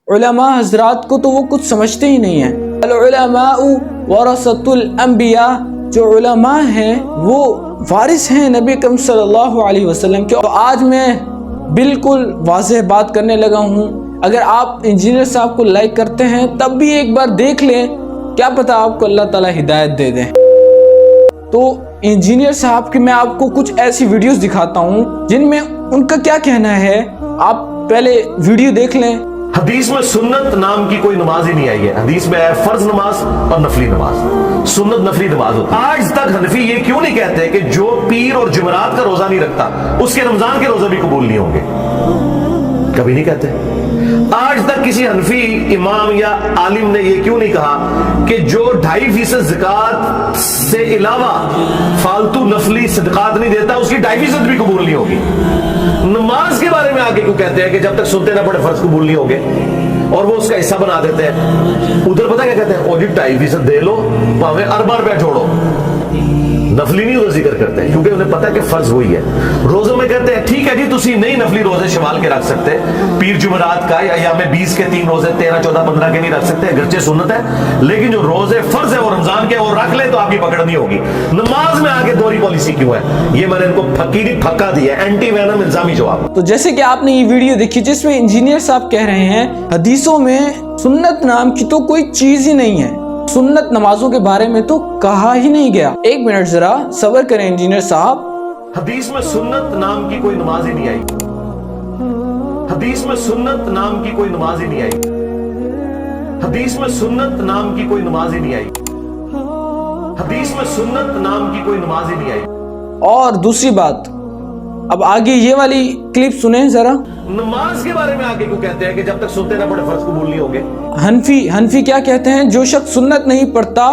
उलमा हजरात को तो वो कुछ समझते ही नहीं है। अल-उलमाउ वरसतुल अंबिया, जो उलमा हैं वो वारिस हैं नबी करीम सल्लल्लाहु अलैहि वसल्लम के। तो आज मैं बिल्कुल वाज़ेह बात करने लगा हूँ। अगर आप इंजीनियर साहब को लाइक करते हैं तब भी एक बार देख लें, क्या पता आपको अल्लाह ताला हिदायत दे दें। तो इंजीनियर साहब की मैं आपको कुछ ऐसी वीडियोस दिखाता हूँ जिनमें उनका क्या कहना है। आप पहले वीडियो देख लें। हदीस में सुन्नत नाम की कोई नमाज ही नहीं आई है। हदीस में है फर्ज नमाज और नफली नमाज, सुन्नत नफली नमाज होती है। आज तक हनफी ये क्यों नहीं कहते कि जो पीर और जुमरात का रोजा नहीं रखता उसके रमजान के रोजे भी कबूल नहीं होंगे? कभी नहीं कहते। आज तक किसी हनफी इमाम या आलिम ने ये क्यों नहीं कहा कि जो 2.5% ज़कात से अलावा फालतू नफली सदकात नहीं देता उसकी 2.5% भी कबूल नहीं होगी। नमाज के बारे में आगे क्यों कहते हैं कि जब तक सुनते ना पड़े फर्ज कबूल नहीं होंगे, और वो उसका हिस्सा बना देते हैं। उधर पता क्या कहते हैं, ओ जी 2.5% दे लो, भावे अरबा रुपया छोड़ो। नफली नहीं उधर जिक्र करते हैं क्योंकि उन्हें पता है कि फर्ज वही है। रोजों में कहते हैं ठीक है जी तुसी नहीं नफली रोजे शवाल के रख सकते, पीर जुमरात का या में 20 के 3 रोजे 13, 14, 15 के नहीं रख सकते, अगरचे सुन्नत है, लेकिन जो रोजे फर्ज है वो रमजान के वो रख ले तो आपकी पकड़ नहीं होगी। नमाज में आगे दोहरी पॉलिसी क्यों है? ये मैंने इनको फकीरी फक्का दिया, एंटी वैनम इल्जामी जवाब। तो जैसे कि आपने ये वीडियो देखी जिसमें इंजीनियर साहब कह रहे हैं हदीसों में सुन्नत नाम की तो कोई चीज ही नहीं है, सुन्नत नमाजों के बारे में तो कहा ही नहीं गया। एक मिनट जरा सब्र करें इंजीनियर साहब। हदीस में सुन्नत नाम की कोई नमाज ही नहीं आई। हदीस में सुन्नत नाम की कोई नमाज ही नहीं आई। हदीस में सुन्नत नाम की कोई नमाज ही नहीं आई। हदीस में सुन्नत नाम की कोई नमाज ही नहीं आई। और दूसरी बात, अब आगे ये वाली क्लिप सुने जरा। नमाज के बारे में आगे क्यों कहते हैं कि जब तक सुनते ना पड़े फर्ज कबूल नहीं होंगे? हनफी क्या कहते हैं, जो शख्स सुन्नत नहीं पढ़ता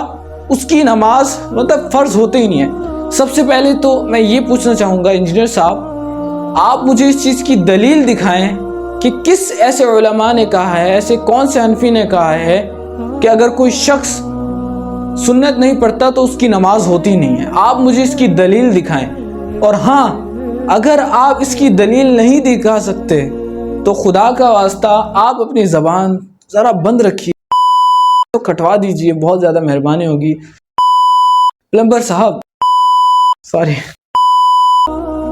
उसकी नमाज मतलब फर्ज होते ही नहीं है। सबसे पहले तो मैं ये पूछना चाहूँगा इंजीनियर साहब, आप मुझे इस चीज़ की दलील दिखाएं कि किस ऐसे उलमा ने कहा है, ऐसे कौन से हनफी ने कहा है कि अगर कोई शख्स सुन्नत नहीं पढ़ता तो उसकी नमाज होती नहीं है। आप मुझे इसकी दलील दिखाएं। और हाँ, अगर आप इसकी दलील नहीं दिखा सकते तो खुदा का वास्ता आप अपनी ज़बान ज़रा बंद रखिए, तो कटवा दीजिए, बहुत ज़्यादा मेहरबानी होगी। प्लम्बर साहब सॉरी,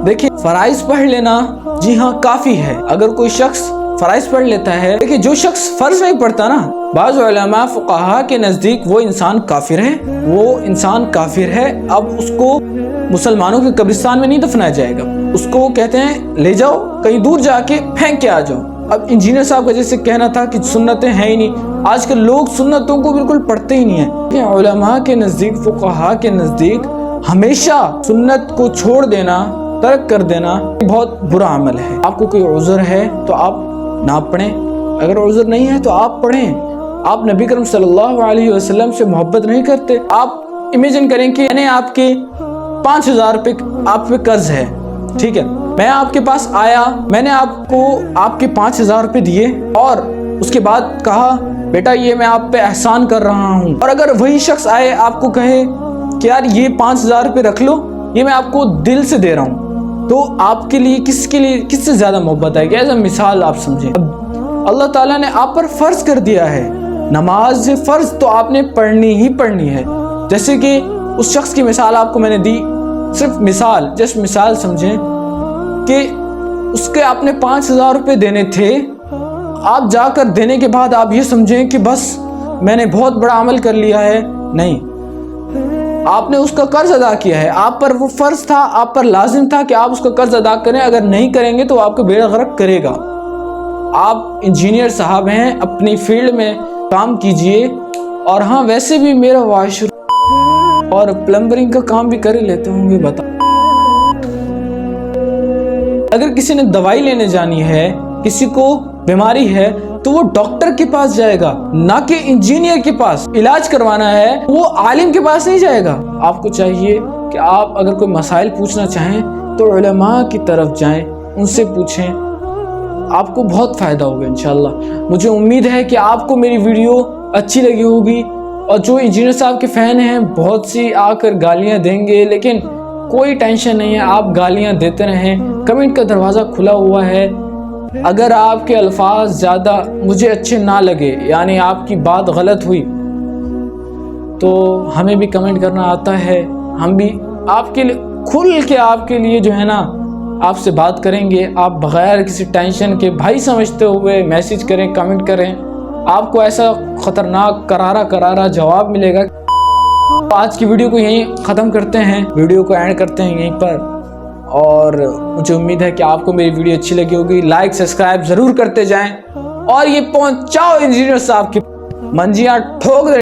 देखिए फराइज पढ़ लेना जी हाँ काफ़ी है। अगर कोई शख्स फराइज पढ़ लेता है, देखिए जो शख्स फर्ज नहीं पढ़ता ना, बाज़ उलमा फुक़हा के नज़दीक वो इंसान काफिर है, वो इंसान काफिर है। अब उसको मुसलमानों के कब्रिस्तान में नहीं दफनाया जाएगा, उसको वो कहते हैं ले जाओ कहीं दूर जाके फेंक के आ जाओ। अब इंजीनियर साहब का जैसे कहना था कि सुन्नतें हैं ही नहीं, आजकल लोग सुन्नतों को बिल्कुल पढ़ते ही नहीं है। उलमा के नज़दीक, फुक़हा के नज़दीक हमेशा सुन्नत को छोड़ देना, तर्क कर देना बहुत बुरा अमल है। आपको कोई उज़्र है तो आप ना पढ़ें, अगर उज़्र नहीं है तो आप पढ़ें। आप नबी करीम सल्लल्लाहु अलैहि वसल्लम से मोहब्बत नहीं करते? आप इमेजिन करें कि मैंने आपके 5,000 रुपये आप पे कर्ज है, ठीक है, मैं आपके पास आया, मैंने आपको आपके 5,000 रुपये दिए और उसके बाद कहा बेटा ये मैं आप पे एहसान कर रहा हूँ, और अगर वही शख्स आए आपको कहे कि यार ये 5,000 रुपये रख लो, ये मैं आपको दिल से दे रहा हूँ, तो आपके लिए किससे ज़्यादा मोहब्बत है? एज अ मिसाल आप समझें, अल्लाह ताला ने आप पर फ़र्ज कर दिया है नमाज फ़र्ज, तो आपने पढ़नी ही पढ़नी है। जैसे कि उस शख्स की मिसाल आपको मैंने दी, सिर्फ मिसाल, जस्ट मिसाल समझें कि उसके आपने 5,000 रुपये देने थे, आप जाकर देने के बाद आप ये समझें कि बस मैंने बहुत बड़ा अमल कर लिया है। नहीं, आपने उसका कर्ज अदा किया है, आप पर वो फ़र्ज था, आप पर लाजिम था कि आप उसका कर्ज अदा करें। अगर नहीं करेंगे तो आपको बेड़ा गर्क करेगा। आप इंजीनियर साहब हैं, अपनी फील्ड में काम कीजिए। और हाँ, वैसे भी मेरा वाशरूम और प्लम्बरिंग का काम भी कर ही लेते होंगे, बता। अगर किसी ने दवाई लेने जानी है, किसी को बीमारी है, तो वो डॉक्टर के पास जाएगा, ना कि इंजीनियर के पास। इलाज करवाना है वो आलिम के पास नहीं जाएगा। आपको चाहिए कि आप अगर कोई मसाइल पूछना चाहें तो उलमा की तरफ जाएं, उनसे पूछें, आपको बहुत फ़ायदा होगा इंशाल्लाह। मुझे उम्मीद है कि आपको मेरी वीडियो अच्छी लगी होगी। और जो इंजीनियर साहब के फ़ैन हैं बहुत सी आकर गालियां देंगे, लेकिन कोई टेंशन नहीं है, आप गालियां देते रहें, कमेंट का दरवाज़ा खुला हुआ है। اگر آپ کے الفاظ زیادہ مجھے اچھے نہ لگے، یعنی آپ کی بات غلط ہوئی، تو ہمیں بھی کمنٹ کرنا آتا ہے، ہم بھی آپ کے لیے کھل کے آپ کے لیے جو ہے نا آپ سے بات کریں گے. آپ بغیر کسی ٹینشن کے بھائی سمجھتے ہوئے میسج کریں، کمنٹ کریں، آپ کو ایسا خطرناک کرارا جواب ملے گا. آج کی ویڈیو کو یہیں ختم کرتے ہیں، ویڈیو کو اینڈ کرتے ہیں یہیں پر. اور مجھے امید ہے کہ آپ کو میری ویڈیو اچھی لگی ہوگی. لائک سبسکرائب ضرور کرتے جائیں اور یہ پہنچاؤ انجینئر صاحب کی منجیاں ٹھوک دے.